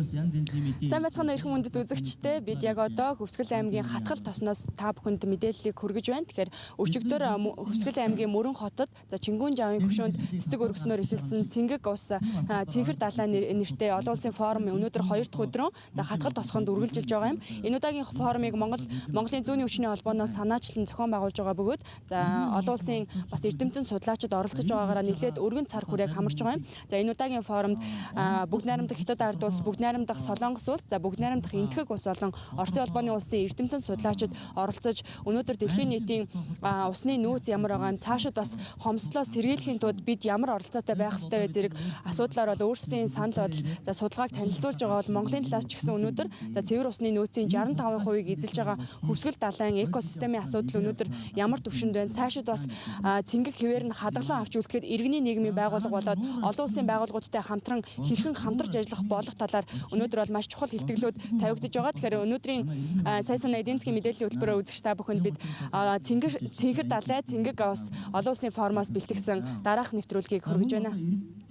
Сайн байцгаана эрхэм хүндэт үзэгчдээ бид яг одоо Хөвсгөл аймгийн Хатгал тосноос та бүхэнд мэдээллийг хүргэж байна. Тэгэхээр өчигдөр Хөвсгөл аймгийн Мөрөн хотод Чингүн жавын хөшөөнд цэцэг өргөснөөр эхэлсэн Цэнгэг ус Цэнхэр далайн нэртэй олон улсын форум өнөөдөр 2 дахь өдрөө Хатгал тосгонд үргэлжилж байгаа юм. Энэ удаагийн форумыг Монголын зүүнний хүчний холбооноос санаачлан зохион байгуулж байгаа бөгөөд олон улсын бас эрдэмтэн судлаачид оролцож байгаагаараа нэлээд өргөн цар хүрээг хамарч байгаа юм. За энэ удаагийн форумд бүгд найрамдах Хятад ард улс, бүгд найрамдах Солонгос улс, бүгд найрамдах Энэтхэг улс болон Оросын улбаны улсын эрдэмтэн судлаачид оролцож өнөөдөр дэлхийн нийтийн усны нөөц ямар байгаа нь цаашид бас хомсдлоос сэргийлэхийн тулд бид ямар оролцоотой байх ёстой вэ зэрэг асуудлаар бол өөрсдийн санал бодол судалгааг танилцуулж байгаа бол Монголын талаас ч гэсэн өнөөдөр цэвэр усны нөөцийн 65%-ийг эзэлж байгаа Хөвсгөл далайн экосистемийн асуудал өнөөдөр ямар түвшинд байна? Цаашид бас Цэнгэг хэвээр нь хадгалан авч үлдэхэд иргэний нийгмийн байгууллага болоод олон улсын байгууллагуудтай хамтран хэрхэн хамтарч ажиллах болох талаар өнөөдөр бол маш чухал хэлтгэлүүд тавигдж байгаа. Тэгэхээр өнөөдрийн сая санаа эдийн засгийн мэдээллийн хөтөлбөрөөр үзэгч та бүхэнд бид Цэнхэр далай Цэнгэг ус олон улсын формоос бэлтгэсэн дараах нэвтрүүлгийг хүргэж байна.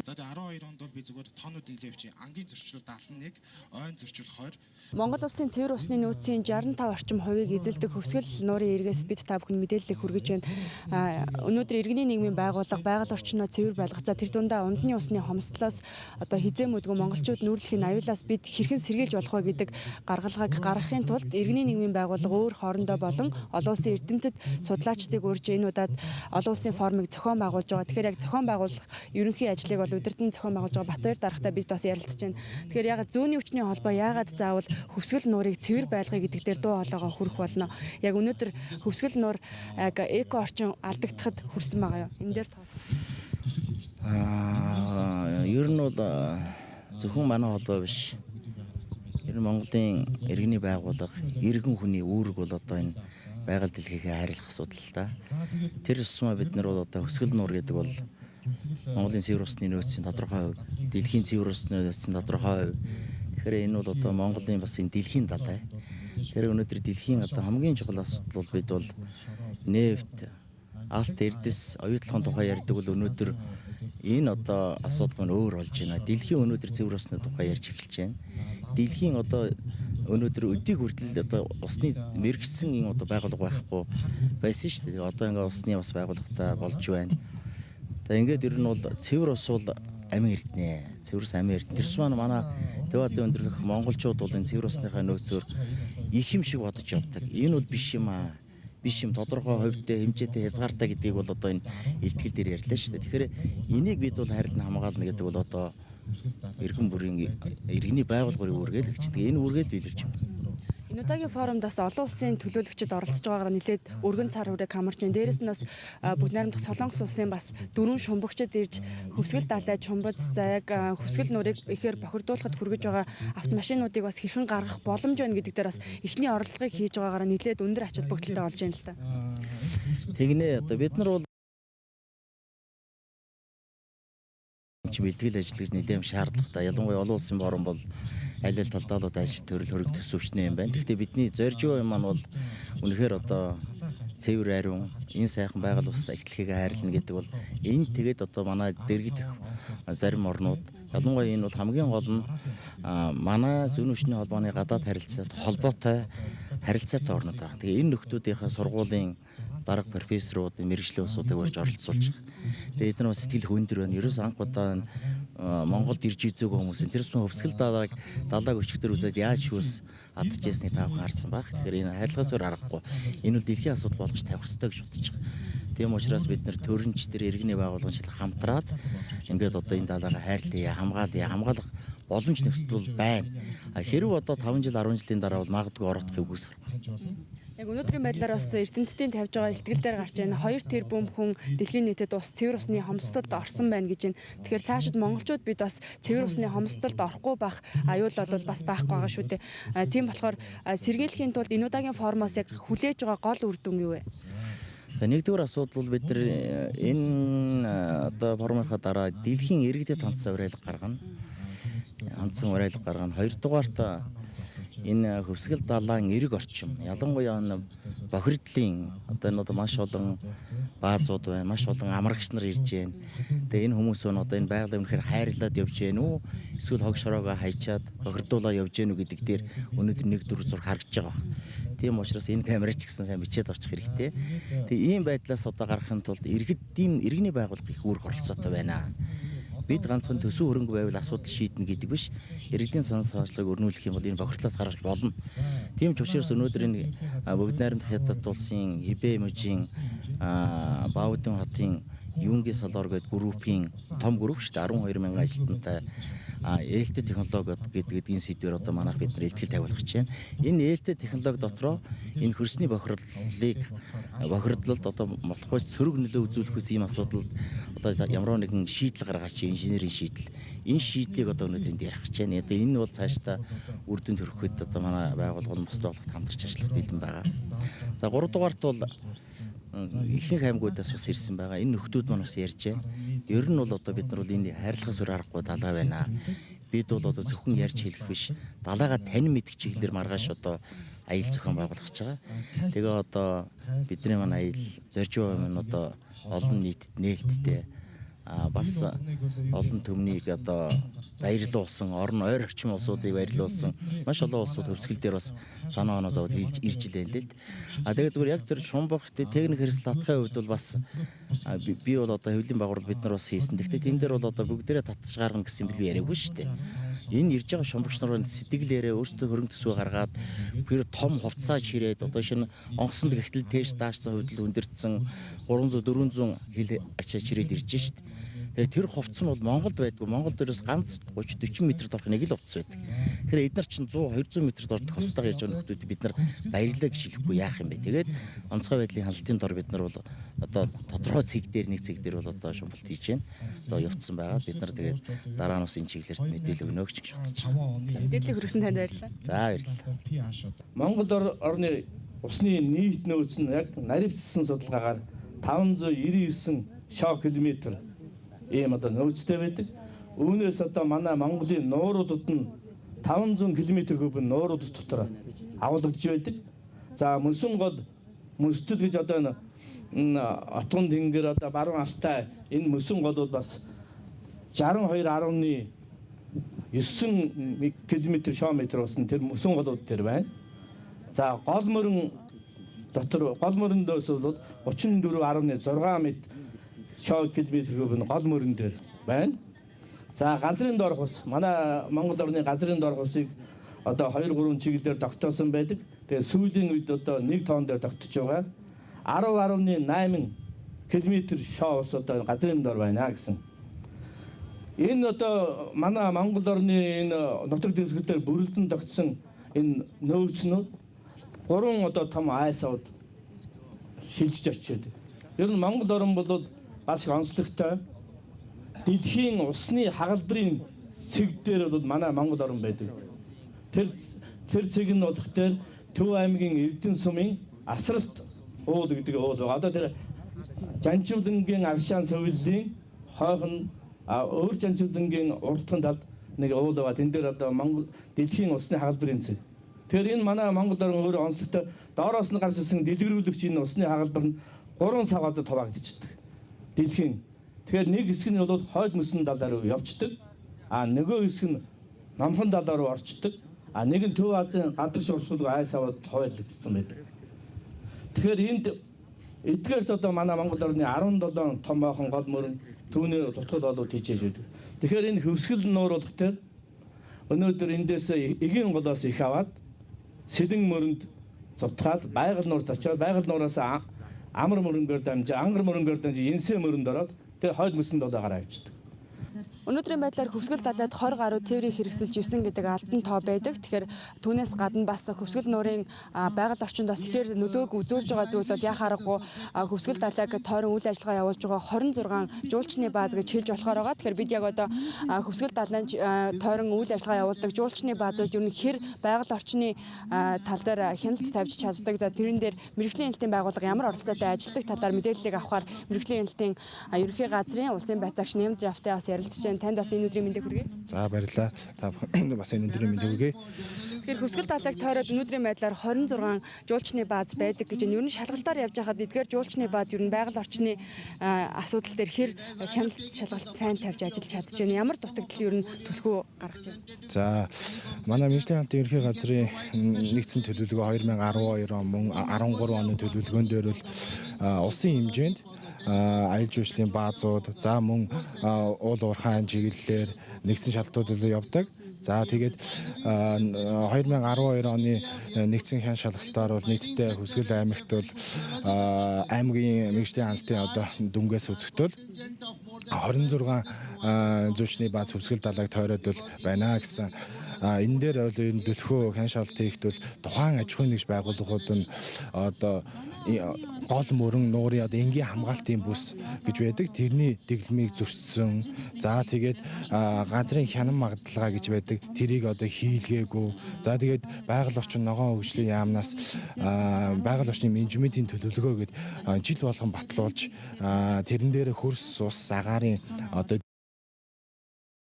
За 12 онд бол би зүгээр тоонууд нэлээвч ангийн зөрчил 71, ойн зөрчил 20. Монгол улсын цэвэр усны нөөцийн 65% орчим хувийг эзэлдэг Хөвсгөл нуурын эргээс бид та бүхэнд мэдээллийг хүргэж байна. Өнөөдөр иргэний нийгмийн байгууллага байгаль орчноо цэвэр байлгах. За тэр дундаа унтны усны хомсдлоос одоо хизээ мүдгэн монголчууд нүүрлэхийн аюулаас бид хэрхэн сэргийлж болох вэ гэдэг гаргалгааг гаргахын тулд иргэний нийгмийн байгууллага өөр хоорондоо болон олон улсын эрдэмтэд судлаачдыг урьж энэ удаад олон улсын форумыг зохион байгуулж байгаа. Тэгэхээр яг зохион байгуулах ерөнхий ажлыг бол удирдан зохион байгуулж байгаа Батбаяр даргатай бид бас ярилцж байна. Тэгэхээр яг зүүнний хүчний холбоо яагаад заавал Хөвсгөл нуурыг цэвэр байлгахыг гэдэг дээр дуу хоолойгоо хүрэх болно. Яг өнөөдөр Хөвсгөл нуур эко орчин алдагдахад хүрсэн байгаа юу? Энэ дээр ер нь бол зөвхөн манай холбоо биш. Ер нь Монголын иргэний байгууллага, иргэн хүний үүрэг бол одоо энэ байгаль дэлхийгээ хайрлах асуудал л да. Тэр тусмаа бид нар бол одоо Хөвсгөл нуур гэдэг бол Монголын цэвэр усны нөөцийн тодорхой хувь, дэлхийн цэвэр усны нөөцийн тодорхой хувь. Тэгэхээр энэ бол одоо Монголын бас энэ дэлхийн далай. Тэгэхээр өнөөдөр дэлхийн одоо хамгийн чухал асуудал бол бид бол нефт, алт эрдэс, оюутлахын тухай ярьдаг бол өнөөдөр энэ одоо асуудал нь өөр болж байна. Дэлхийн өнөөдөр цэвэр усны тухай ярьж эхэлж байна. Дэлхийн одоо өнөөдөр өдийг хүртэл одоо усны мэрэгсэн энэ одоо байгууллага байхгүй байсан шүү дээ. Одоо ингээ усны бас байгууллагатай болж байна. За ингээд ер нь бол цэвэр ус бол амин эрдэнэ. Цэвэр ус амин эрдэнэ. Тэрс манай Төв Азийн өндөрлөх монголчууд бол энэ цэвэр усныхаа нөөцөөр их юм шиг бодож явдаг. Энэ бол биш юм аа. Биш юм тодорхой хувьтай хэмжээтэй хязгаартай гэдгийг бол одоо энэ илтгэл дээр ярьлаа шүү дээ. Тэгэхээр энийг бид бол харилан хамгаална гэдэг бол одоо иргэн бүрийн иргэний байгууллагын үүргээл гэж. Энэ үүргээл биелүүлж байна. Энэ удаагийн форумд бас олон улсын төлөөлөгчид оролцож байгаагаар нэлээд өргөн цар хүрээг хамарч байна. Дээрээс нь бас бүгд найрамдах Солонгос улсын бас 4 шумбагчид ирж Хөвсгөл далай Чумбад за яг Хөвсгөл нуурыг ихээр бохирдуулахад хүргэж байгаа автомашинуудыг бас хэрхэн гаргах боломж байна гэдэг дээр бас эхний оролдлогыг хийж байгаагаар нэлээд өндөр ач холбогдолтой болж байна л да. Тэгнэ одоо бид нар бол бэлтгэл ажил гэж нэлээд шаардлагатай. Ялангуяа олон улсын форум бол аль аль талдаалууд ажил төрөл хөрөг төсөвчнээ юм байна. Гэхдээ бидний зорж байгаа юм маань бол үнэхээр одоо цэвэр ариун энэ сайхан байгаль устай эхлэхийг хайрлна гэдэг бол энэ тэгээд одоо манай дэргидэх зарим орнууд ялангуяа энэ бол хамгийн гол нь манай зүүн хүчний холбооны гадаад харилцаат холбоотой харилцаатай орнууд байна. Тэгээ энэ нөхдүүдийнхээ сургуулийн дарга профессорууд мэрэгжлийн усуудыг урьж оролцуулж байгаа. Тэгээ эдгээр бас сэтгэл хөндөр байна. Ерөөс анх удаа Монголд ирж үзээгүй хүмүүс энэ төрсөн Хөвсгөл далайг өчигдөр үзээд яаж шүүс алдчихсны та бүхэн харсан баг. Тэгэхээр энэ харилцаа зур аргагүй. Энэ бол дэлхийн асуудал болгож тавих хэрэгтэй гэж бодож байгаа. Тийм учраас бид нэр төрөнч төр иргэний байгууллагын хамтраад ингээд одоо энэ далайгаа хайрлая, хамгаалах боломж нөхцөл байна. Хэрв одоо 5 жил 10 жилийн дараа бол магадгүй ороодох үгүйс гарах. Яг өнөөдрийн байдлаар бас эрдэмтдийн тавьж байгаа ихтгэл дээр гарч байна. 2 тэрбум хүн дэлхийн нийтэд ус цэвэр усны хомсдолд орсон байна гэж байна. Тэгэхээр цаашид монголчууд бид бас цэвэр усны хомсдолд орохгүй байх аюул бол бас байхгүй байгаа шүү дээ. Тийм болохоор сэргийлэхийн тулд энэ удаагийн форумоос яг хүлээж байгаа гол үр дүн юу вэ? За нэгдүгээр асуудал бол бид нар энэ одоо форумынхаа дараа дэлхийн иргэдэд хандсан уриалга гаргана. Хоёрдугаарт энэ хөвсгөл далайн эрэг орчим ялангуяа энэ бохирдлын одоо энэ маш олон баазууд байна, маш олон амрагч нар ирж байна. Тэгээ энэ хүмүүс нь одоо энэ байгалаа үнэхээр хайрлаад явж гэнэ үү? Эсвэл хог шороогоо хайчаад бохирдуулаад явж гэнэ үү гэдэг дээр өнөөдөр 1-4 зур харагдаж байгаа баг. Тийм учраас энэ камерч гэсэн сайн бичээд авчих хэрэгтэй. Тэгээ ийм байдлаас одоо гарахын тулд иргэд ийм иргэний байгууллага их үүрэг оролцоотой байна. Бид ганцхан төсөв хөрөнгө байвал асуудал шийднэ гэдэг биш. Иргэдийн санал санаачлалыг өрнүүлэх юм бол энэ бохирдлоос гаргаж болно. Тийм ч учраас өнөөдөр энэ Бүгд найрамдах хятад улсын Хибэ мужийн Баудын хотын Юнгийн Солор гэдэг группийн том групп шүү дээ. 12 мянган ажилтнтай ээлтэй технологи гэдгийн сэдвээр одоо манайх бид нар илтгэл тавиулах гэж байна. Энэ ээлтэй технологи дотроо энэ хөрсний бохирдлолд одоо болохоос сөрөг нөлөө үзүүлэхээс ийм асуудалд одоо ямар нэгэн шийдэл гаргаж инженерийн шийдэл. Энэ шийдлийг одоо өнөөдөр ярих гэж байна. Одоо энэ бол цаашдаа үр дүнд хүрэхэд одоо манай байгууллага бус байгууллагт хамтарч ажиллах бэлэн байгаа. За 3 дугаарт бол ихэнх аймагуудаас бас ирсэн байгаа. Энэ нөхдүүд маань бас ярьж байна. Ер нь бол одоо бид нар бол энэ хайрлахаас өөр аргагүй далай байна. Бид бол одоо зөвхөн ярьж хэлэх биш. Далайгаа танин мэдэх чиглэлээр маргааш одоо аялал зохион байгуулах гэж байгаа. Тэгээ одоо бидний манай аялал зорж байгаа юм одоо олон нийтэд нээлттэй бас олон төмнийг одоо баярлуулсан, орон ойр орчим улсуудыг баярлуулсан маш олон улсууд хөвсгөл дээр бас санаа оноо зовоод ирж илээ л дээ. Тэгээд зүгээр яг тэр Шумбах техник хэрэгсэл татхын хувьд бол бас би бол одоо хэвлэлийн байгууллага бид нар бас хийсэн. Гэхдээ тэн дээр бол одоо бүгдээрээ татж гаргана гэсэн би яриаггүй шүү дээ. Энэ ирж байгаа шумбагч нарын сэтгэлээрээ өөрсдөө хөрөнгө төсвөө гаргаад тэр том хувцас ширээд одоо шинэ онгоцонд гихтэл тээш даашсан хувьд өндөрцсөн 300 400 хил ачаа чирэл ирж шít. Тэгээ тэр хувцас нь бол Монголд байдгүй. Монгол дээрээс ганц 30 40 м дорх нэг л хувцас байдаг. Тэгэхээр эдгээр чинь 100 200 м дорх хувцастайгаар ирж байгаа нөхдүүд бид нар баярлалаа гэж хэлэхгүй яах юм бэ? Тэгээд онцгой байдлын хяналтын дор бид нар бол одоо тодорхой цэг дээр нэг цэг дээр бол одоо шумбалт хийж байна. Одоо явцсан байгаа. Бид нар тэгээд дараа нь бас энэ чиглэлд мэдээлэл өгнө гэж бодож байна. Мэдээлэл хүргэсэн танд баярлалаа. За баярлалаа. Монгол орны усны нийт нөөц нь яг наривчсан судалгаагаар 599 шав километр ийм одоо нөөцтэй байдаг. Үүнээс одоо манай Монголын нууруудад нь 500 км хөвөн нуурууд дотор авалгаж байдаг. За мөсөн гол мөсдөл гэж одоо энэ Отгон тэнгэр одоо баруун алтай энэ мөсөн голууд бас 62.9 км шометр усан тэр мөсөн голууд дээр байна. За гол мөрөн дотор гол мөрөндөөс бол 34.6 м шав километр хөвөн гол мөрөн дээр байна. За газрын дор хус манай Монгол орны газрын дор хусыг одоо 2-3 чиглэлээр тогтоосон байдаг. Тэгээ сүүлийн үед одоо 1 тонн дээр тогтож байгаа. 10.8 км шав ус одоо газрын дор байна гэсэн. Энэ одоо манай Монгол орны энэ нутаг дэвсгэрээр бүрэлдэн тогтсон энэ нөөцнүүд 3 одоо том айсууд шилжиж очиод. Ер нь Монгол орн бол бас их онцлогтой. Дэлхийн усны хагалбарын цэг дээр бол манай Монгол орн байдаг. Тэр цэг нь болох тэр Төв аймгийн Эрдэнэ сумын Асралт уул гэдэг уул байгаа. Одоо тэр Жанчуулангийн Авшаан сувиллийн хойхон өөр Жанчуулангийн урдхан талд нэг уул байгаа. Тэн дээр одоо Монгол дэлхийн усны хагалбарын цэг. Тэгэхээр энэ манай Монгол орн өөр онцлогтой. Доороос нь гарч ирсэн дэлгэрүүлэгч энэ усны хагалбар нь 3 савгаас хуваагдчихдаг. Дэлхийн. Тэгэхээр нэг хэсэг нь бол хойд мөсөн далаар явждаг. Нөгөө хэсэг нь номхон далаа руу орчдөг. Нэг нь Төв Азийн гадагш урсгалгүй айс аваад хуваарлагдсан байдаг. Тэгэхээр энд эдгээрт одоо манай Монгол орны 17 том баахан гол мөрөн түүний дутгал олууд хийжээж байдаг. Тэгэхээр энэ хөвсгөл нууруулах дээр өнөөдөр эндээс эгийн голоос их аваад сэлэн мөрөнд цутгаад байгаль нуурд очоод байгаль нуураас амар мөрөнгөөр дамжиж ангар мөрөнгөөр дамжиж энсэ мөрөнд ороод тэр хойд мөсөнд болоогаар авчдаг. Өнөөдрийн байдлаар хөвсгөл далайд 20 гаруй тээврийг хэрэгсэлж ивсэн гэдэг албан тоо байдаг. Тэгэхээр түүнээс гадна бас хөвсгөл нуурын байгаль орчинд бас ихээр нөлөөг үзүүлж байгаа зүйл бол яхаа аргагүй хөвсгөл далайг тойрон үйл ажиллагаа явуулж байгаа 26 жуулчны бааз гэж хэлж болохоор байгаа. Тэгэхээр бид яг одоо хөвсгөл далайн тойрон үйл ажиллагаа явуулдаг жуулчны баазууд юу хэр байгаль орчны тал дээр хяналт тавьж чаддаг. За тэрэн дээр мэрэгжлийн хэлтийн байгууллага ямар оролцоотой ажилладаг талаар мэдээллийг авахар мэрэгжлийн хэлтийн ерөнхий газрын улсын байцаагч Нэмж Автай бас ярилцж байна. Танд бас энэ өдрийн мэндийг хүргэе. За баярлалаа. Та бүхэнд бас энэ өдрийн мэндийг хүргэе. Тэгэхээр хөвсгөл далайг тойроод өнөөдрийн байдлаар 26 жуулчны бааз байдаг гэж байна. Ер нь шалгалтаар явж байхад эдгээр жуулчны бааз ер нь байгаль орчны асуудал дээр хэр хяналт шалгалт сайн тавьж ажиллаж чадж байна. Ямар дутагдал ер нь төлхөө гаргаж байна. За манай Мишлийн хамтын ерөнхий газрын нэгдсэн төлөвлөгөө 2012 он мөн 13 оны төлөвлөгөөн дээр бол улсын хэмжээнд аял жуулчлалын баазууд за мөн уул уурхайн чиглэлээр нэгдсэн шалгалтууд явдаг. За тэгээд 2012 оны нэгдсэн хян шалгалтаар бол нийтдээ Хүсгэл аймагт бол аймгийн мэргэжлийн хяналтын одоо дүнгээс үзэхдээ 26 зүүчний бааз Хүсгэл далайг тойроод бол байна гэсэн. Энэ дээр бол ер нь төлхөө хян шалгалт хийхэд бол тухайн аж ахуйн нэгж байгууллагууд нь одоо гол мөрөн нуурын одоо энгийн хамгаалтын бүс гэж байдаг. Тэрний дэглэмийг зөрчсөн. За тэгээд газрын хянан магадлагаа гэж байдаг. Тэрийг одоо хийлгээгүй. За тэгээд байгаль орчин ногоон хөгжлийн яамнаас байгаль орчны менежментийн төлөвлөгөө гэд жил болгон батлуулж тэрэн дээр хөрс ус агаарын одоо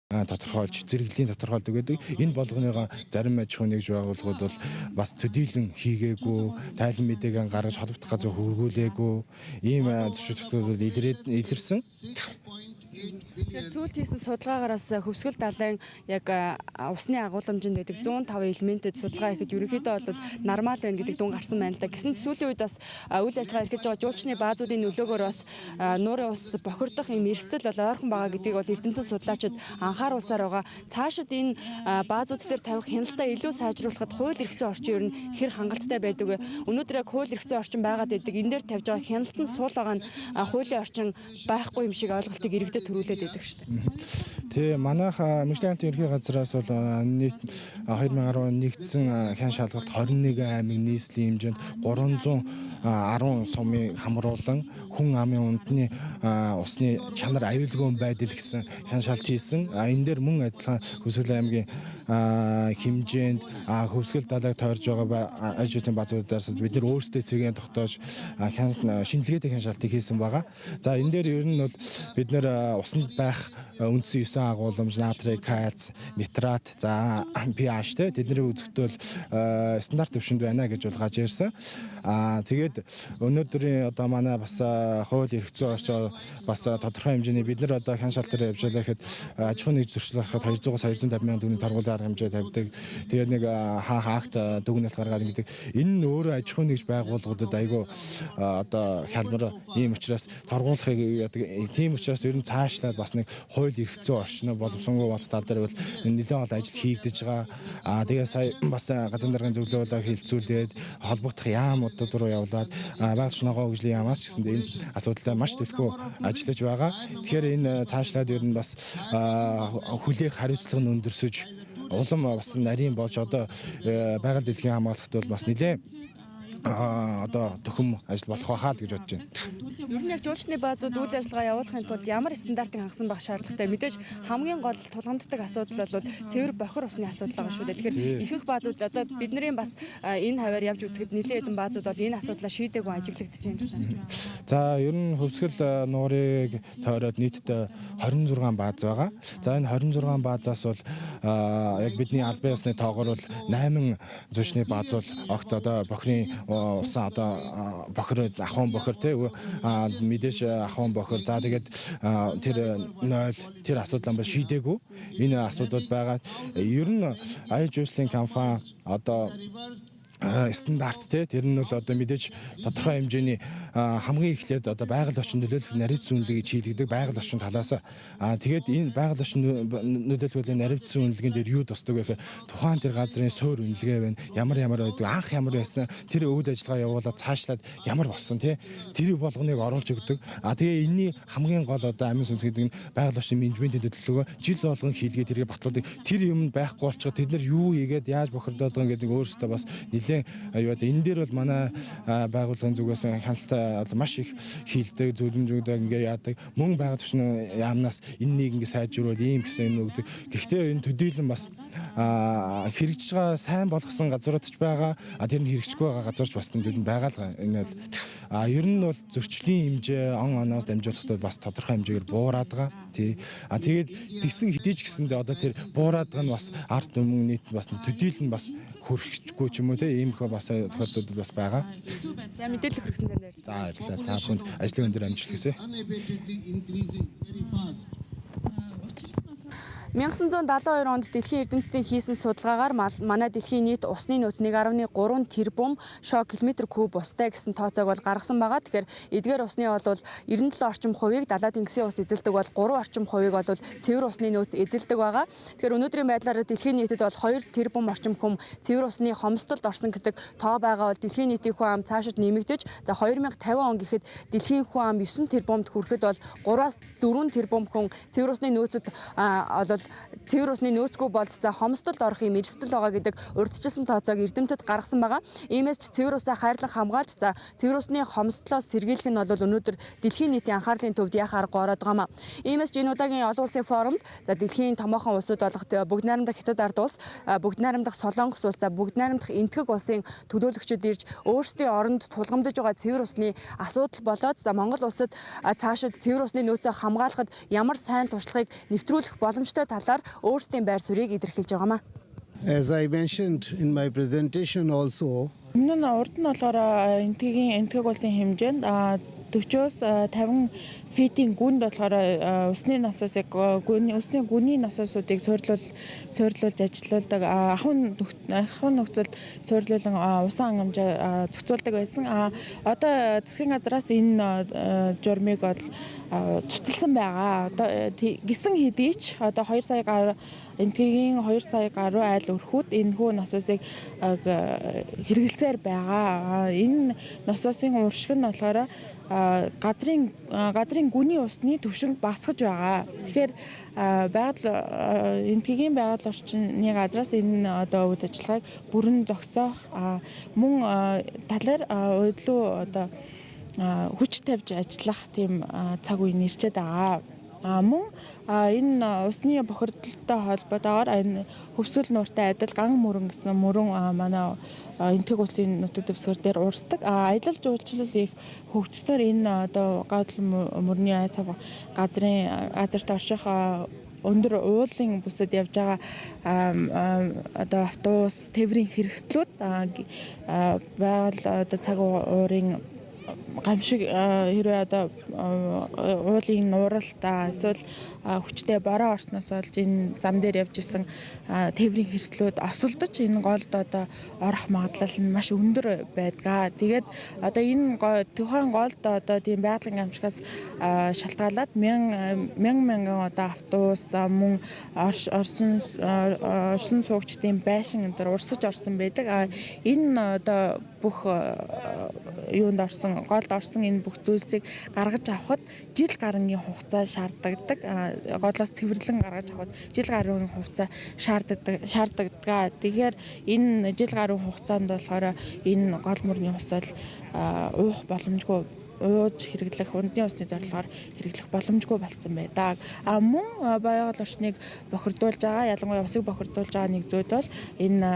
тодорхойлж зэрэглэлийн тодорхойлдог гэдэг. Энэ болгоныгоо зарим аж ахуйн нэгж байгууллагууд бол бас төдийлөн хийгээгүй, тайлан мэдээгээ гаргаж холбогдох газар хөргүүлээгүй ийм зөвшөөрлүүд бол илэрсэн. Тэгэхээр сүүлд хийсэн судалгаагаараас хөвсгөл далайн яг усны агуулмжинд байдаг 105 элементэд судалгаа хийхэд ерөнхийдөө бол нормал байна гэдэг дүн гарсан байна л да. Гэсэн ч сүүлийн үед бас үйл ажиллагаа эрхэлж байгаа жуулчны баазуудын нөлөөгөөр бас нуурын ус бохирдох юм эрсдэл бол ойрхон байгаа гэдгийг бол эрдэмтэн судлаачид анхааруулсаар байгаа. Цаашид энэ баазууд дээр тавих хяналтаа илүү сайжруулахад хууль эрх зүйн орчин ер нь хэр хангалттай байдаг вэ? Өнөөдөр яг хууль эрх зүйн орчин байгаад байдаг. Энэ дээр тавьж байгаа хяналт нь суул байгаа нь хуулийн орчин байхгүй юм шиг ойлголтыг иргэдэд төрүүлээд байдаг шүү дээ. Тэ манайх Мишлийн хамтын ерөнхий газраас бол нийт 2010 нэгдсэн хян шалгалт 21 аймаг нийслэлийн хэмжээнд 310 сумыг хамруулан хүн амын унтны усны чанар аюулгүй байдал гэсэн хян шалт хийсэн. Энэ дээр мөн адилхан Хүсгэл аймгийн хэмжээнд Хүсгэл далайг тойрж байгаа аж ахуйн баазуудаас бид нар өөрсдөө цэгийн тогтоож шинжилгээтэй хян шалтыг хийсэн байгаа. За энэ дээр ер нь бол бид нар усанд байх үндсэн 9 агуулмж натрий, кальц, нитрат, за pH тэдний үзэгдэл стандарт төвшөнд байна гэж бол гаж ирсэн. Тэгээд өнөөдрийн одоо манай бас хууль эрх зүйн орчин бас тодорхой хэмжээний бид нар одоо хян шалтаар явж байгаа гэхэд аж ахуйн нэгж зөрчил гаргахад 200-аас 250 мянган төгрөгийн таргуулийн арга хэмжээ тавьдаг. Тэгээд нэг хаагт дүгнэлт гаргаад гэдэг. Энэ нь өөрөө аж ахуйн нэгж байгууллагуудад айгүй одоо хялбар ийм учраас торгуулахыг тийм учраас ер нь цаашлаад бас нэг хууль эрх зүйн орчин боловсонгүй болох тал дээр бол нэлээд бол ажил хийгдэж байгаа. Тэгээд сая бас газар даргын зөвлөлөөлөг хилцүүлээд холбогдох яамуудад руу явуулаад байгууллагын ногоон хөгжлийн яамаас ч гэсэн энэ асуудалтай маш төлхөө ажиллаж байгаа. Тэгэхээр энэ цаашлаад ер нь бас хүлээх хариуцлага нь өндөрсөж улам бас нарийн болж одоо байгаль дэлхийн хамгаалалт бол бас нэлээд одоо төхөм ажил болох байхаа л гэж бодож байна. Ер нь яг жуулчны баазууд үйл ажиллагаа явуулахын тулд ямар стандартыг хангасан байх шаардлагатай. Мэдээж хамгийн гол тулгамддаг асуудал бол цэвэр бохир усны асуудал байгаа шүү дээ. Тэгэхээр ихэнх баазууд одоо бидний бас энэ хаваар явж үзэхэд нэлээд хэдэн баазууд бол энэ асуудлаа шийдээгүй ажиглагдаж байна. За ер нь Хөвсгөл нуурыг тойроод нийтдээ 26 бааз байгаа. За энэ 26 баазаас бол яг бидний албан ёсны тоогоор бол 8 зүүчний бааз бол огт одоо бохирын усан одоо бохир ахуйн бохир тий мэдээж ахуйн бохир за тэгээд тэр 0 тэр асуудал бас шийдээгүй энэ асуудал байгаа. Ер нь аял жуулчлалын компани одоо стандарт тэр нь бол одоо мэдээж тодорхой хэмжээний хамгийн эхлээд одоо байгаль орчин нөлөөлөх наривчлан үнэлгээ чийлэгдэг байгаль орчин талаас тэгээд энэ байгаль орчин нөлөөлөх наривчлан үнэлгээнд дээр юу тусдаг вэ гэхээр тухайн тэр газрын суур үнэлгээ байна ямар байдаг анх ямар байсан тэр үйл ажиллагаа явуулаад цаашлаад ямар болсон тэр болгоныг оруулж өгдөг тэгээ энэний хамгийн гол одоо амин сүнс гэдэг нь байгаль орчин менежментийн төлөвлөгөө жил болгон хийлгээ тэргээ батлуулдаг тэр юм байхгүй болчиход тэд нар юу хийгээд яаж бохирдоод байгаа гэдэг өөрөөсөө бас энэ дээр бол манай байгууллагын зүгээс хяналтаа маш их хийлдэг зөвлөмжүүдээ ингээ яадаг мөн байгаль орчин яамнаас энэ нэг ингээ сайжруулал ийм гэсэн юм өгдөг. Гэхдээ энэ төдийлөн бас хэрэгжиж байгаа сайн болгосон газрууд ч байгаа тэр нь хэрэгжихгүй байгаа газарч бас энэ байгаа л энэ бол ер нь бол зөрчлийн хэмжээ оноос дамжуулахдаа бас тодорхой хэмжээгээр буураад байгаа. Тий. Тэгээд тэгсэн хэдийч гэсэндээ одоо тэр буураад байгаа нь бас ард түмэн нийт бас төдийл нь бас хөрөхгүй ч юм уу тий. Ийм их бас тохиолдлууд бас байгаа. За мэдээлэл хүргэсэн дээр. За баярлалаа. Та бүхэнд ажлын өндөр амжилт хүсье. 1972 онд дэлхийн эрдэмтдийн хийсэн судалгаагаар манай дэлхийн нийт усны нөөц 1.3 тэрбум км куб устай гэсэн тооцоог бол гаргасан байгаа. Тэгэхээр эдгээр усны бол 97 орчим хувийг далай тэнгисийн ус эзэлдэг бол 3 орчим хувийг бол цэвэр усны нөөц эзэлдэг байгаа. Тэгэхээр өнөөдрийн байдлаар дэлхийн нийтэд бол 2 тэрбум орчим хүн цэвэр усны хомсдолд орсон гэдэг тоо байгаа бол дэлхийн нийтийн хүн ам цаашид нэмэгдэж за 2050 он гэхэд дэлхийн хүн ам 9 тэрбумд хүрэхэд бол 3-аас 4 тэрбум хүн цэвэр усны нөөцөд цэвэр усны нөөцгүй болж за хомсдолд орохын эрсдэл байгаа гэдэг урьдчилсан тооцоог эрдэмтэд гаргасан байгаа. Иймээс ч цэвэр усаа хайрлан хамгаалж за цэвэр усны хомсдлоос сэргийлэх нь бол өнөөдөр дэлхийн нийтийн анхаарлын төвд яах аргагүй ороод байгаамаа. Иймээс ч энэ удаагийн олон улсын форумд за дэлхийн томоохон улсууд болох бүгд найрамдах Хятад ард улс, бүгд найрамдах Солонгос улс, за бүгд найрамдах Энэтхэг улсын төлөөлөгчид ирж өөрсдийн оронд тулгамдж байгаа цэвэр усны асуудал болоод за Монгол улсад цаашид цэвэр усны нөөцөө хамгаалахад ямар сайн туршлагыг нэвтрүүлэх боломжтой талаар өөрсдийн байр суурийг илэрхийлж байгаамаа. As I mentioned in my presentation also, Энэ нь урд нь болохоор Энэтхэг улсын хэмжээнд 40-оос 50 фитийн гүнд болохоор усны насосыг усны гүний насосуудыг суйрлуулж ажилуулдаг ахын нөхцөлд суйрлуулан усан хангамж зохицуулдаг байсан. Одоо засгийн газраас энэ журмыг бол цуцлсан байгаа. Одоо гисэн хэдий ч одоо 2 сая гаруй Энэтхэгийн 2 сая гаруй айл өрхүүд энэ хүү насосыг хэрэглэсээр байгаа. Энэ насосын уршиг нь болохоор газрын гүний усны түвшинг багасгаж байгаа. Тэгэхээр Энэтхэгийн байгаль орчны газраас энэ одоо үйл ажиллагааг бүрэн зогсоох мөн талаар илүү одоо хүч тавьж ажиллах тийм цаг үе нэрчээд байгаа. Мөн энэ усны бохирдолтой холбоотойгоор энэ хөвсгөл нууртай адил ган мөрөн гэсэн мөрөн манай Энэтхэг улсын нутаг дэвсгэр дээр урсдаг. Аялал жуулчлал их хөгжснөөр энэ одоо гадал мөрний айцав газарт орших өндөр уулын бүсэд явж байгаа одоо автобус тээврийн хэрэгслүүд байгаль одоо цаг уурын гамшиг хэрвээ одоо уулын нууралт эсвэл хүчтэй бороо орсноос болж энэ зам дээр явж исэн тээврийн хэрэгслүүд осолдож энэ голд одоо орох магадлал нь маш өндөр байдаг. Тэгээд одоо энэ тухайн голд одоо тийм байгалийн гамшигаас шалтгаалаад мянган одоо автобус мөн орсон суугчдын байшин энэ урсаж орсон байдаг. Энэ одоо бүх юунд орсон голд орсон энэ бүх зүйлсийг гаргаж авахд жил гарангийн хугацаа шаарддаг. Голоос цэвэрлэн гаргаж авахд жил гаруй хугацаа шаарддаг. Тэгэхээр энэ жил гаруй хугацаанд болохоор энэ гол мөрний ус бол уух боломжгүй ууж хэрэглэх ундны усны зорилгоор хэрэглэх боломжгүй болсон байдаг. Мөн байгаль орчныг бохирдуулж байгаа, ялангуяа усыг бохирдуулж байгаа нэг зүйл бол энэ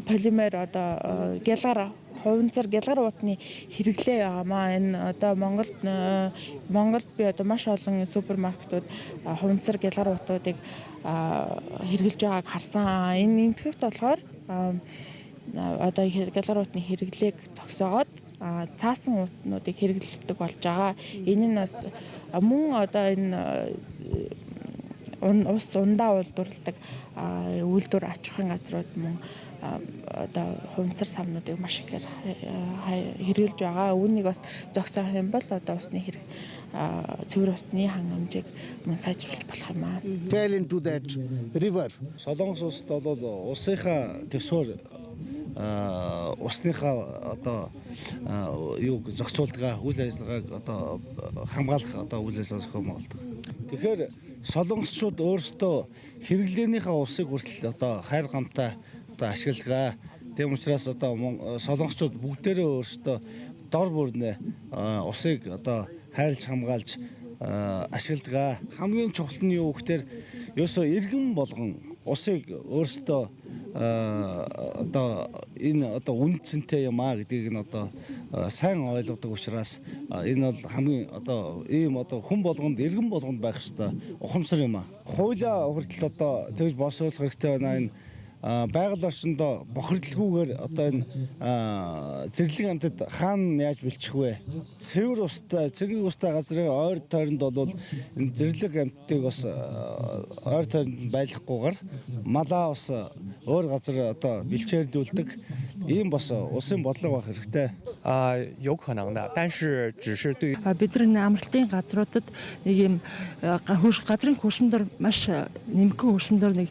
полимер одоо гялгар хуванцар гялгар уутны хэрэглээ байгаамаа. Энэ одоо Монголд би одоо маш олон супермаркетууд хуванцар гялгар уутуудыг хэрэглэж байгааг харсан. Энэ Энэтхэгт болохоор одоо гялгар уутны хэрэглээг зогсоогоод цаасан уутнуудыг хэрэглэдэг болж байгаа. Энэ нь бас мөн одоо энэ ус ундаа үйлдвэрлэдэг үйлдвэр аж ахуйн газрууд мөн одоо хуванцар самнуудыг маш ихээр хэрэгжилж байгаа. Үүнийг бас зогсоох юм бол одоо усны хэрэг цэвэр усны хангамжийг мөн сайжруулах болох юм аа. fell into that river. Солонгос улсад бол улсынхаа төсвөр усныхаа одоо юуг зохицуулдаг үйл ажиллагааг одоо хамгаалах одоо үйл ажиллагаа зохион байгуулдаг. Тэгэхээр солонгосчууд өөрсдөө хэрэглээнийхээ усыг хүртэл одоо хайр гамтай одоо ашигладаг. Тийм учраас одоо солонгосчууд бүгдээрээ өөрсдөө дор бүрнээ усыг одоо хайрлж хамгаалж ашигладаг. Хамгийн чухал нь юу гэхээр ерөөсөө иргэн болгон усыг өөрсдөө одоо энэ одоо үн цэнтэй юм аа гэдгийг нь одоо сайн ойлгодог учраас энэ бол хамгийн одоо ийм одоо хүн болгонд иргэн болгонд байх ёстой ухамсар юм аа. Хуулиа хүртэл одоо тэгж боловсруулах хэрэгтэй байна. Энэ байгаль орчиндөө бохирдлгүйгээр одоо энэ зэрлэг амьтад хаана яаж бэлчих вэ? Цэвэр устай газрын ойр тойронд бол энэ зэрлэг амьтдыг бас ойр тойронд байлгахгүйгээр малаа бас өөр газар одоо бэлчээрлүүлдэг ийм бас улсын бодлого байх хэрэгтэй. 有可能的，但是只是对于 бид нар амралтын газруудад нэг юм газрын хөрсөн дор маш нэмэггүй хөрсөн дор нэг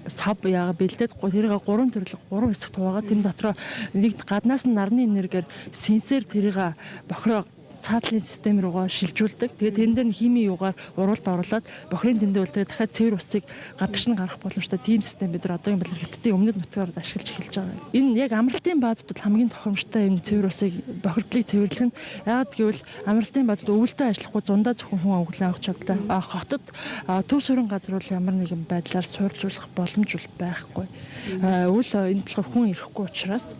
сав яага бэлдээд тэрийг 3 төрлөг 3 хэсэгт хуваагаад тэм дотроо нэг гаднаас нь нарны энергиэр сенсээр тэрийг бохироо цаадлын систем руугаа шилжүүлдэг. Тэгээд тэнд нь химийн юугаар уралд оруулаад бохирын дэндээ үлдээд дахиад цэвэр усыг гадагш нь гаргах боломжтой тийм систем бид нар одоогийн байдлаар хэдтийн өмнөд нутгаар ашиглаж эхэлж байгаа. Энэ яг амралтын баазд бол хамгийн тохиромжтой энэ цэвэр усыг бохирдлыг цэвэрлэх нь яагаад гэвэл амралтын баазд өвөлдөө ажиллахгүй зундаа зөвхөн хүн өглөө авах чадaltaй. Хотод төв суурин газар бол ямар нэгэн байдлаар суурьжуулах боломж байхгүй. Үл энэ болохоор хүн ирэхгүй учраас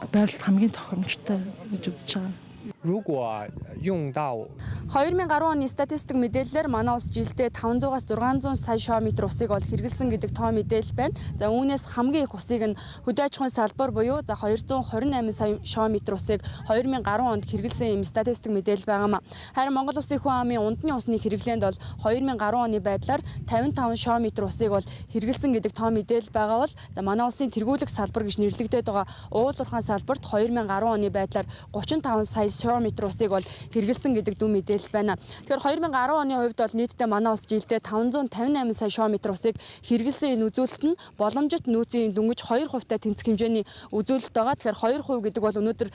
байрлалд хамгийн тохиромжтой гэж үзэж байгаа. 如果用到 2010 оны статистик мэдээлэлээр манай улс жилдээ 500-аас 600 сая шометр усыг ол хэрэглэсэн гэдэг тоо мэдээлэл байна. За үүнээс хамгийн их усыг нь хөдөө аж ахуйн салбар буюу 228 сая шометр усыг 2010 онд хэрэглэсэн юм статистик мэдээлэл байгаамаа. Харин Монгол Улсын хүн амын унтны усны хэрэглээнд бол 2010 оны байдлаар 55 шометр усыг бол хэрэглэсэн гэдэг тоо мэдээлэл байгаа бол манай улсын тэргүүлэх салбар гэж нэрлэгдээд байгаа уулуурхаан салбарт 2010 оны байдлаар 35 сая шометр усыг бол хэрэглэсэн гэдэг дүн мэдээлэл байна. Тэгэхээр 2010 оны хувьд бол нийтдээ манай улс жилдээ 558 сая шометр усыг хэрэглэсэн энэ үзүүлэлт нь боломжит нөөцийн дөнгөж 2% та тэнцэх хэмжээний үзүүлэлт байгаа. Тэгэхээр 2% гэдэг бол өнөөдөр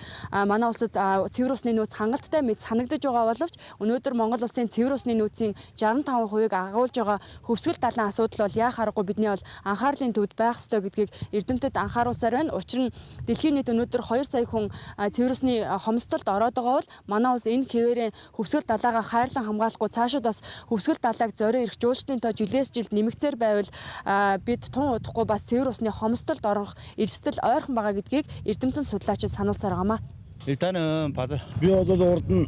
манай улсад цэвэр усны нөөц хангалттай мэт санагдаж байгаа боловч өнөөдөр Монгол улсын цэвэр усны нөөцийн 65%-ыг агуулж байгаа хөвсгөл талын асуудал бол яа харахгүй бидний бол анхаарлын төвд байх ёстой гэдгийг эрдэмтэд анхааруулсаар байна. Учир нь дэлхийн нийт өнөөдөр 2 сая хүн цэвэр усны хомсдолд ороод байгаа бол манай улс энэ хэвээрээ хөвсгөл далайгаа хайрлан хамгаалахгүй цаашид бас хөвсгөл далайг зорио ирэх жуулчдын тоо жилээс жилд нэмэгцээр байвал бид тун удахгүй бас цэвэр усны хомсдолд орох эрсдэл ойрхон байгаа гэдгийг эрдэмтэн судлаачид сануулсаар байгаамаа. Би бол урд нь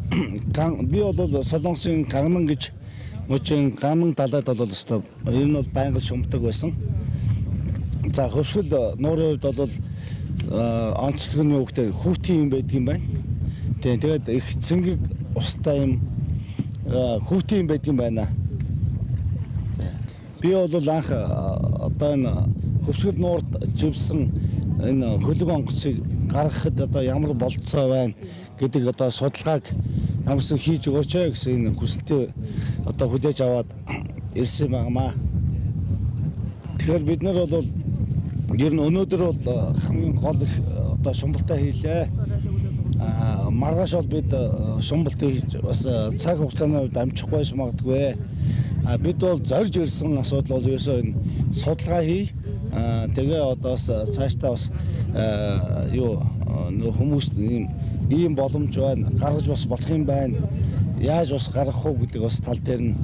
би бол Солонгосын Ганган гэж мөчийн Ганган далайд бол өстой ер нь бол байнга шумтаг байсан. За хөвсгөл нуурын хувьд бол онцлог нь юу гэдэг хүүтийн юм байдаг юм байна. Тэгээд их цэнгэг устай юм хүүтийн юм байдаг юм байна. Би бол анх одоо энэ хөвсгөл нуурд живсэн энэ хөлөг онгоцыг гаргахад одоо ямар болцоо байна гэдэг одоо судалгааг ямарсан хийж өгөөч гэсэн энэ хүсэлтээ одоо хүлээж аваад ирсэн байнамаа. Тэгэхээр бид нар бол ер нь өнөөдөр бол хамгийн гол их одоо шумбалтай хийлээ. Маргааш бол бид шумбалт хийж бас цаг хугацааны хувьд амжихгүй магадгүй. Бид бол зорж ирсэн асуудал бол ерөөсөө энэ судалгаа хий. Тэгээ одоо бас цаашдаа бас хүмүүс ийм боломж байна. Гаргаж бас болох юм байна. Яаж бас гаргах уу гэдэг бас тал дээр нь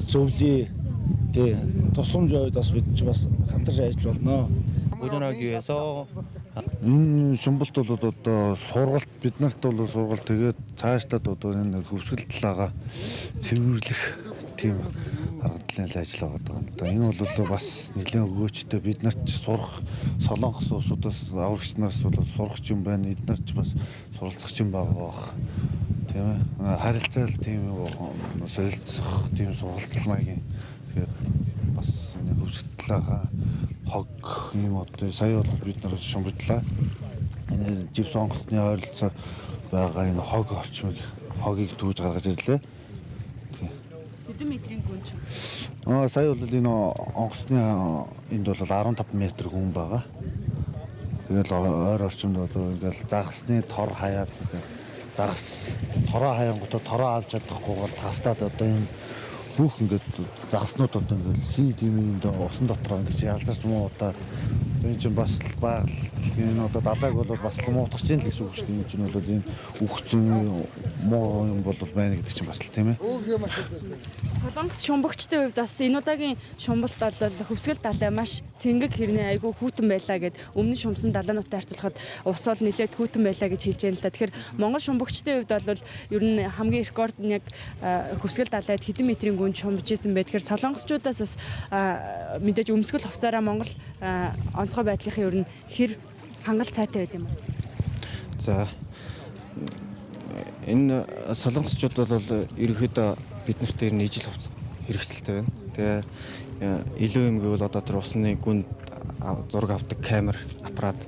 зөвлөе. Тэ тусламж аваад бас бид ч бас хамтарч ажиллаж болно. Удаанаги 위해서 Энэ шумбалт бол одоо сургалт биднэрт бол сургалт тэгээд цаашдаа одоо энэ хөвсгөл талаагаа цэвэрлэх тийм арга талын ажил байгаа юм. Одоо энэ бол бас нэлээд өгөөчтэй бид нарт сурах солонгос улсуудаас аврагчнаас бол сурах юм байна. Эднэр ч бас суралцах юм байгаа. Тийм ээ. Харилцаал тийм солилцох тийм сургалтал маягийн тэгээд бас нэг хөвсгөл талаагаа хог юм одоо сая бол бид нар шумбалтлаа. Энэ живс онгоцны ойролцоо байгаа энэ хог орчмыг хогийг түүж гаргаж ирлээ. Хэдэн метрийн гүн ч? Сая бол энэ онгоцны энд бол 15 м гүн байгаа. Тэгэл ойр орчимд одоо ингээл загасны тор хаяад загас тороо хаянгуудаа тороо авч чадахгүйгээр тастаад одоо энэ бүх ингээд загаснууд одоо ингээл хий димийн усан дотор ингэж ялзарч муу удаа Энэ чинь бас байгаль энэ одоо далайг бол бас муутгаж чинь л гэсэн үг шүү дээ. Энэ чинь бол энэ үхсэн муу юм бол байна гэдэг чинь бас л тийм ээ. Солонгос шумбагчдын хувьд бас энэ удаагийн шумбалт бол хөвсгөл далай маш цэнгэг хэрнээ айгүй хүүтэн байлаа гэд өмнө шумсан далайнуудтай харьцуулахад ус бол нэлээд хүүтэн байлаа гэж хэлж байна л да. Тэгэхээр Монгол шумбагчдын хувьд бол ер нь хамгийн рекорд нь яг хөвсгөл далайд хэдэн метрийн гүнд шумбаж исэн бай. Тэгэхээр солонгосчуудаас бас мэдээж өмсгөл хувцаараа Монгол онцгой байдлынхын ер нь хэр хангалт цайтай байд юм бэ? За энэ солонгосчууд бол ерөнхийдөө бид нарт ер нь ижил хувцас хэрэгсэлтэй байна. Тэгээ илүү юм гэвэл одоо тэр усны гүнд зураг авдаг камер, аппарат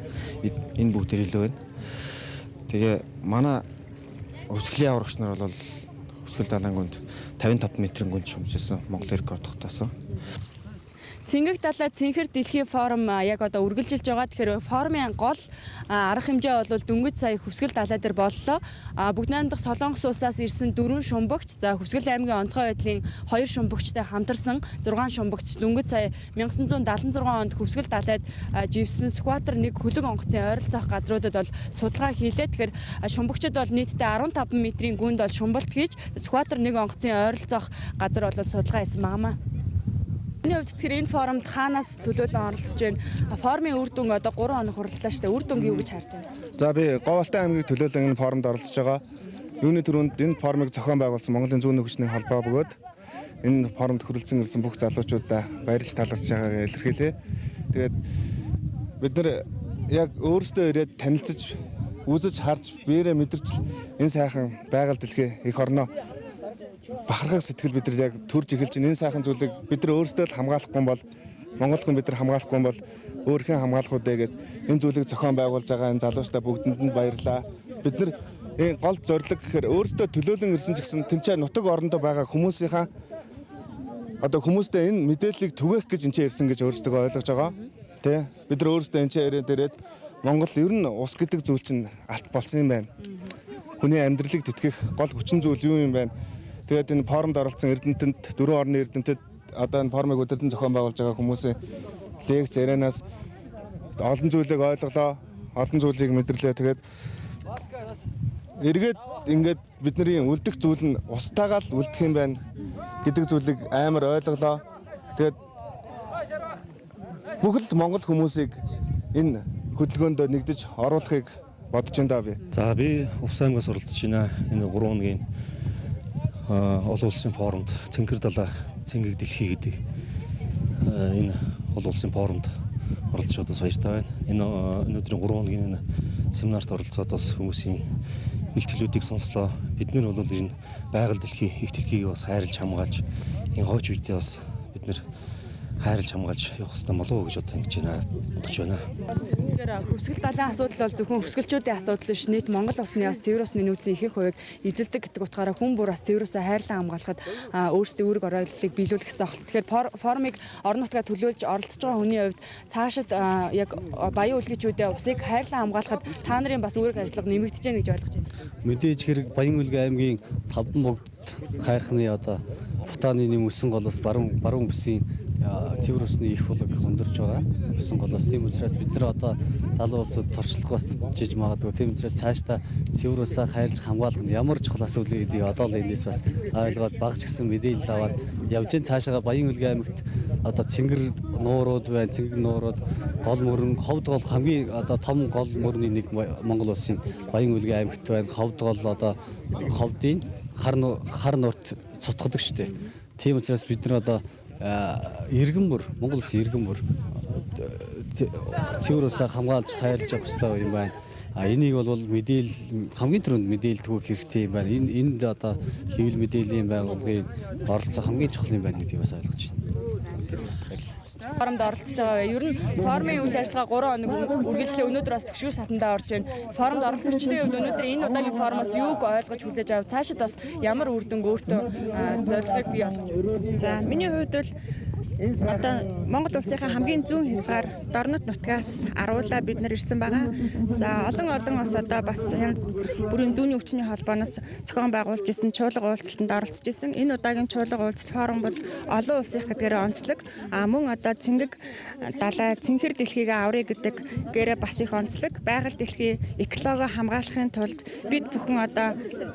энэ бүгд илүү байна. Тэгээ манай өсгөлийн аврагч нар бол өсгөл далайн гүнд 55 метрийн гүнд шумжсэн Монгол рекорд тогтоосон. Цэнгэг далай цэнхэр дэлхийн форум яг одоо үргэлжилж байгаа. Тэгэхээр форумын гол арга хэмжээ бол дөнгөж сая хөвсгөл далай дээр боллоо. Бүгд найрамдах Солонгос улсаас ирсэн 4 шумбагч, за Хөвсгөл аймгийн онцгой байдлын 2 шумбагчтай хамтарсан 6 шумбагч дөнгөж сая 1976 онд Хөвсгөл далайд живсэн Сүхбаатар нэг хөлөг онгоцын ойролцоох газруудад бол судалгаа хийлээ. Тэгэхээр шумбагчид бол нийтдээ 15 метрийн гүнд бол шумбалт хийж Сүхбаатар нэг онгоцын ойролцоох газар бол судалгаа хийсэн байнамаа. Миний хувьд тэгэхээр энэ форумд хаанаас төлөөлөн оролцож байна? Форумын үр дүн одоо 3 хоног хурлаа шүү дээ. Үр дүнг юу гэж харж байна? За би Говьалтай аймгийн төлөөлөн энэ форумд оролцож байгаа. Юуны түрүүнд энэ форумыг зохион байгуулсан Монголын зүүн хүчний холбоо бөгөөд энэ форумд хүрэлцэн ирсэн бүх залуучуудаа баярлж талархж байгаагаа илэрхийлье. Тэгээд бид нар яг өөрсдөө ирээд танилцж, үзэж, харж, биеэрээ мэдэрч энэ сайхан байгаль дэлхий их орноо бахархах сэтгэл бид нар яг төрж эхэлж байна. Энэ сайхан зүйлийг бид нар өөрсдөө л хамгаалахгүй бол Монгол хүн бид нар хамгаалахгүй бол өөрхөн хамгаалах үдэ гэд энэ зүйлийг зохион байгуулж байгаа энэ залуучтай бүгдэнд нь баярлаа. Бид нар энэ гол зорилго гэхээр өөрсдөө төлөөлөн ирсэн ч гэсэн тэнцээ нутаг орондоо байгаа хүмүүсийнхаа одоо хүмүүстэй энэ мэдээллийг түгээх гэж энэ ирсэн гэж өөрсдөө ойлгож байгаа. Тэ бид нар өөрсдөө энэ ирээд Монгол ер нь ус гэдэг зүйл чинь алт болсон юм байна. Хүний амьдралыг тэтгэх гол хүчин зүйл юу юм бэ? Тэгээд энэ форумд оролцсон эрдэмтэд, 4 орны эрдэмтэд одоо энэ форумыг өдөртөн зохион байгуулж байгаа хүмүүсийн лекц ярианаас олон зүйлийг ойлголоо, олон зүйлийг мэдэрлээ. Тэгээд эргээд ингээд бидний үлдэх зүйл нь устаагаа л үлдэх юм байна гэдэг зүйлийг амар ойлголоо. Тэгээд бүх л Монгол хүмүүсийг энэ хөдөлгөөнд нэгдэж оруулахыг бодож байна би. За би Увс аймгаас оролцож байна. Энэ 3 хоногийн олон улсын форумд Цэнгэр далай цэнгэг дэлхий гэдэг энэ олон улсын форумд оролцож бас баяртай байна. Энэ өнөөдрийн 3 хоногийн энэ семинарт оролцоод бас хүмүүсийн илтгэлүүдийг сонслоо. Бид нар бол энэ байгаль дэлхийн их дэлхийг бас хайрлж хамгаалж энэ хойч үедээ бас бид нар хайрлж хамгаалж явах хэрэгтэй болов уу гэж одоо ингэж бодож байна. Тэгэхээр хөвсгөл далайн асуудал бол зөвхөн хөвсгөлчүүдийн асуудал биш, нийт Монгол улсны бас цэвэр усны нөөцийн ихэнх хувийг эзэлдэг гэдэг утгаараа хүн бүр бас цэвэр усаа хайрлан хамгаалахад өөрсдийн үүрэг оройлолыг биелүүлэх хэрэгтэй байна. Тэгэхээр форумыг орон нутгаа төлөөлж оролцож байгаа хүний хувьд цаашид яг баян үлгичүүдээ усыг хайрлан хамгаалахад та нарын бас үүрэг ажиллагаа нэмэгдэж байна гэж ойлгож байна. Мэдээж хэрэг Баян Үлгэн аймгийн Тавдан богд хайрхны одоо Бутаны нэм өсөн голоос баруун бүсийн цэвэр усны их хулаг өндөрж байгаа. Өсөн голоос тийм учраас бид нар одоо залуу улсад туршлагаас жиж магадгүй. Тийм учраас цаашдаа цэвэр усаа хайрлж хамгаалах нь ямар чухал асуудал гэдгийг одоо л эндээс бас ойлгоод багч гисэн мэдээлэл аваад явж гэн цаашаага Баян Үлгэн аймагт одоо цэнгэр нуурууд байна. Цэнгэг нуурууд гол мөрөн, ховд гол хамгийн одоо том гол мөрний нэг Монгол улсын Баян Үлгэн аймагт байна. Ховд гол одоо ховдын хар нурт цутгадаг шүү дээ. Тийм учраас бид нар одоо иргэн бүр Монгол улсын иргэн бүр цэвэр усаа хамгаалж хайрлаж явах хэрэгтэй юм байна. Энийг бол мэдээлэл хамгийн түрүүнд мэдээлэл төгөх хэрэгтэй юм байна. Энд одоо хэвлэл мэдээллийн байгууллагын оролцоо хамгийн чухал юм байна гэдгийг бас ойлгож байна. Форумд оролцож байгаа. Ер нь форумын үйл ажиллагаа 3 хоног үргэлжлээ. Өнөөдөр бас төгшгөл сатандаа орж байна. Форумд оролцогчдын хувьд өнөөдөр энэ удаагийн форумоос юуг ойлгож хүлээж авав? Цаашид бас ямар үр дүнг өөртөө зорилгыг бий болгож байна? За миний хувьд бол одоо Монгол улсынхаа хамгийн зүүн хязгаар Дорнод нутгаас аруулаа бид нар ирсэн байгаа. За олон олон бас одоо бас янз бүрийн зүүнний өвчний холбооноос зохион байгуулж исэн чуулга уулзалтанд оролцож исэн. Энэ удаагийн чуулга уулзалт форум бол олон улсын гэдгээр онцлог. Мөн одоо цэнгэг далай цэнхэр дэлхийг аврыг гэдэг гэрээ бас их онцлог. Байгаль дэлхийн экологи хамгаалахын тулд бид бүхэн одоо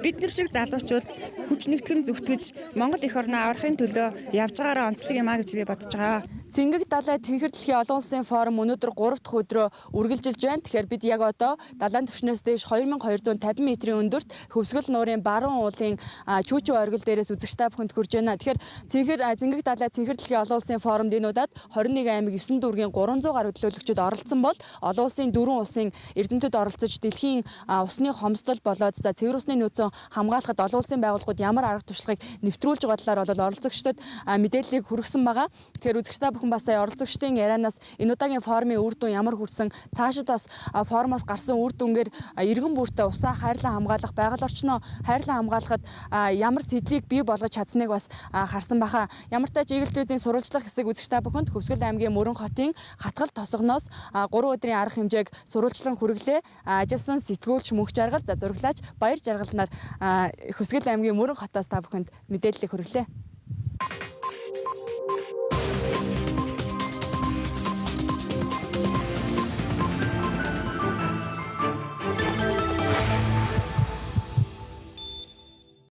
бид нар шиг залуучууд хүч нэгтгэн зүтгэж Монгол эх орноо аврахын төлөө явж байгаараа онцлог юм а гэж би бодож байгаа. Цэнгэг далай цэнхэр дэлхийн олон улсын форум өнөөдөр 3 дахь өдрөө үргэлжилж байна. Тэгэхээр бид яг одоо далайн түвшнээс дээш 2250 метрийн өндөрт Хөвсгөл нуурын баруун уулын чүүчүү оргил дээрээс үзэгчтэй бүхэнд хүрж байна. Тэгэхээр цэнгэг далай цэнхэр дэлхийн олон улсын форумд энэ удаад 21 аймаг 9 дүүргийн 300 гаруй төлөөлөгчид оролцсон бол олон улсын 4 улсын эрдэмтэд оролцож дэлхийн усны хомсдол болоод цэвэр усны нөөцөө хамгаалахад олон улсын байгууллагууд ямар арга туршлагыг нэвтрүүлж байгаа талаар бол оролцогчдод мэдээллийг хүргэсэн байгаа. Тэгэхээр үзэгчтэй бүхэн бас сая оролцогчдын ярианаас энэ удаагийн форумын үр дүн ямар хүрсэн, цаашид бас форумоос гарсан үр дүнгээр иргэн бүртээ усаа хайрлан хамгаалах, байгаль орчноо хайрлан хамгаалахад ямар сэдлийг бий болгож чадсныг бас харсан баха. Ямар ч тач Eagle телевизийн сурвалжлах хэсэг үзэгчтэй бүхэнд Хөвсгөл аймгийн Мөрөн хотын Хатгал тосгоноос 3 өдрийн арга хэмжээг сурвалжлан хүргэлээ. Ажилласан сэтгүүлч мөнх жаргал, зураглаач Баяр жаргалнаар Хөвсгөл аймгийн Мөрөн хотоос та бүхэнд мэдээллийг хүргэлээ.